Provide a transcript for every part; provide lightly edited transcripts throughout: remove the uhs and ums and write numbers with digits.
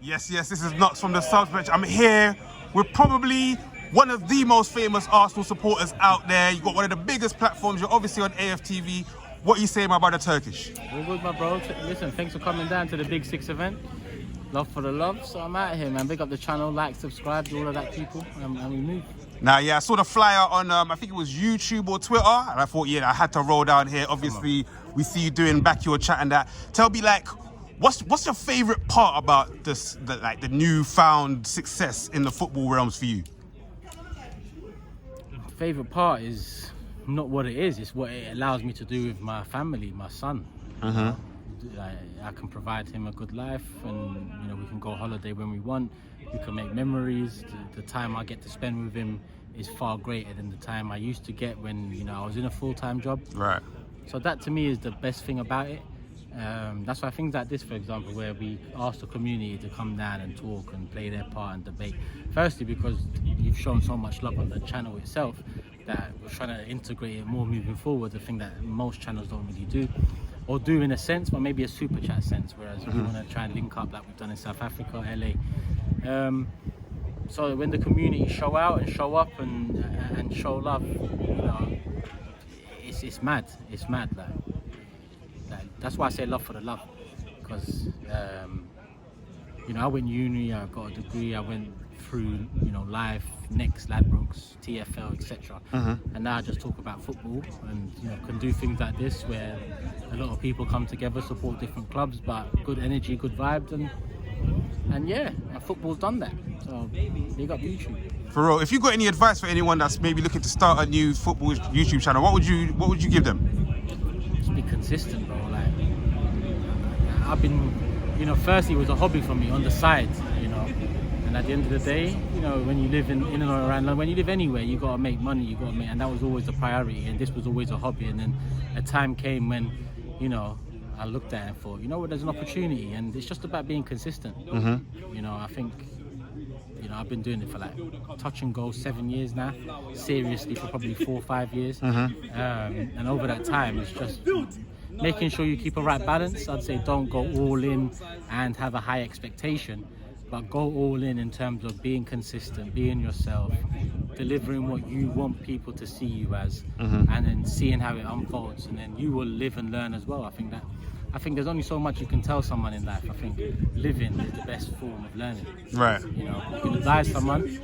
Yes, this is Nuts from the Subz bench. I'm here with probably one of the most famous Arsenal supporters out there. You've got one of the biggest platforms. You're obviously on AFTV. What are you saying, my brother Turkish? All good, my bro. Listen, thanks for coming down to the Big Six event. Love for the love. So I'm out here, man. Big up the channel, like, subscribe, all of that, people, and we move. Now, I saw the flyer on, I think it was YouTube or Twitter, and I thought, I had to roll down here. Obviously, we see you doing backyard chat and that. Tell me, what's your favourite part about this, the newfound success in the football realms for you? Favourite part is not what it is. It's what it allows me to do with my family, my son. I can provide him a good life, and we can go holiday when we want. We can make memories. The time I get to spend with him is far greater than the time I used to get when I was in a full-time job. Right. So that to me is the best thing about it. That's why things like this, for example, where we ask the community to come down and talk and play their part and debate. Firstly, because you've shown so much love on the channel itself that we're trying to integrate it more moving forward. The thing that most channels don't really do, or do in a sense, but maybe a super chat sense. Whereas we want to try and link up like we've done in South Africa, LA. So when the community show out and show up and show love, it's mad. It's mad. That's why I say love for the love, because I went uni, I got a degree, I went through life, Next, Ladbrokes, TFL, etc. And now I just talk about football and can do things like this where a lot of people come together, support different clubs, but good energy, good vibes, and football's done that. So big up YouTube. For real, if you got any advice for anyone that's maybe looking to start a new football YouTube channel, what would you give them? Just be consistent, bro. I've been, firstly it was a hobby for me on the side, and at the end of the day, when you live in and around London, when you live anywhere, you gotta make money, and that was always the priority, and this was always a hobby. And then a time came when, I looked at it and thought, there's an opportunity, and it's just about being consistent. I think, I've been doing it for touch and go 7 years now, seriously for probably 4 or 5 years, and over that time, it's just making sure you keep a right balance. I'd say don't go all in and have a high expectation, but go all in terms of being consistent, being yourself, delivering what you want people to see you as, and then seeing how it unfolds, and then you will live and learn as well. I think there's only so much you can tell someone in life. I think living is the best form of learning. Right. You can advise someone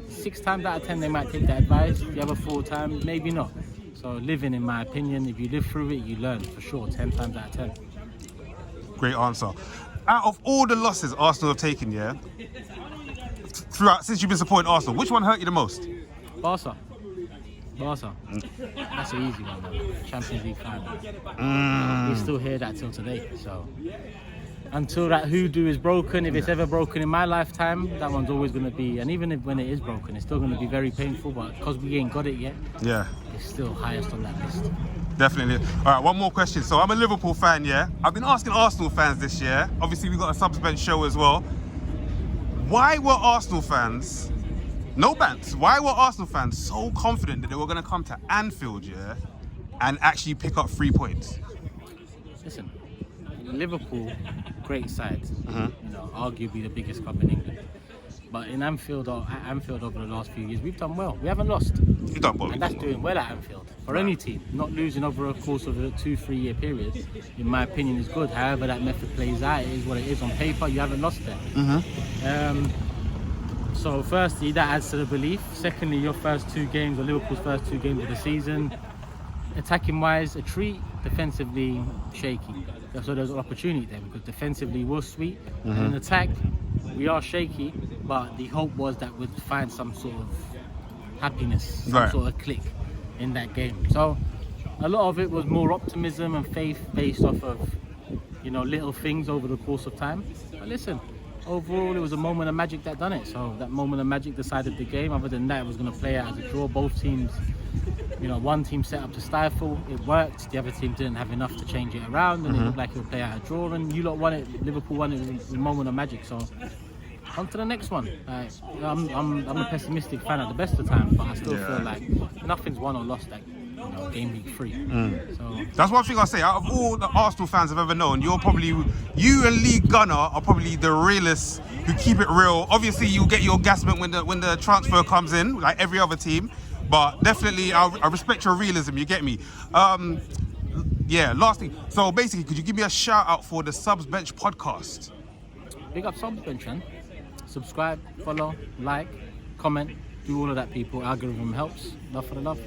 6 times out of 10 they might take that advice. The other 4 times maybe not. So living, in my opinion, if you live through it, you learn for sure. 10 times out of 10. Great answer. Out of all the losses Arsenal have taken, since you've been supporting Arsenal, which one hurt you the most? Barca. That's an easy one, man. Champions League final. We still hear that till today. So until that hoodoo is broken, if it's ever broken in my lifetime, that one's always going to be. And even when it is broken, it's still going to be very painful. But because we ain't got it yet, it's still highest on that list. Definitely. All right, one more question. So I'm a Liverpool fan, I've been asking Arsenal fans this year. Obviously, we've got a Subz bench show as well. Why were Arsenal fans, no bants, why were Arsenal fans so confident that they were going to come to Anfield, and actually pick up 3 points? Listen, Liverpool, great side. Arguably the biggest club in England. But in Anfield over the last few years, we've done well. We haven't lost. You've done well. And that's doing well at Anfield. For any team, not losing over a course of a 2-3 year period, in my opinion, is good. However that method plays out, it is what it is. On paper, you haven't lost there. So firstly, that adds to the belief. Secondly, your first 2 games, or Liverpool's first 2 games of the season, attacking wise, a treat. Defensively, shaky. So there's an opportunity there, because defensively we're sweet, and in attack we are shaky, but the hope was that we'd find some sort of happiness, some sort of click in that game. So a lot of it was more optimism and faith based off of little things over the course of time. But listen, overall it was a moment of magic that done it. So that moment of magic decided the game. Other than that, it was going to play out as a draw. Both teams, one team set up to stifle, it worked. The other team didn't have enough to change it around, and it looked like it would play out a draw, and you lot won it. Liverpool won it. It was a moment of magic. So on to the next one. I'm a pessimistic fan at the best of times, but I still feel like nothing's won or lost. game week 3. So That's one thing I'll say. Out of all the Arsenal fans I've ever known, you and Lee Gunner are probably the realists who keep it real. Obviously, you'll get your gasment when the transfer comes in, like every other team. But definitely, I respect your realism. You get me? Yeah. Last thing. So basically, could you give me a shout out for the Subz Bench podcast? big up Subz bench, man. Subscribe, follow, like, comment, do all of that, people. Algorithm helps. Love for the love.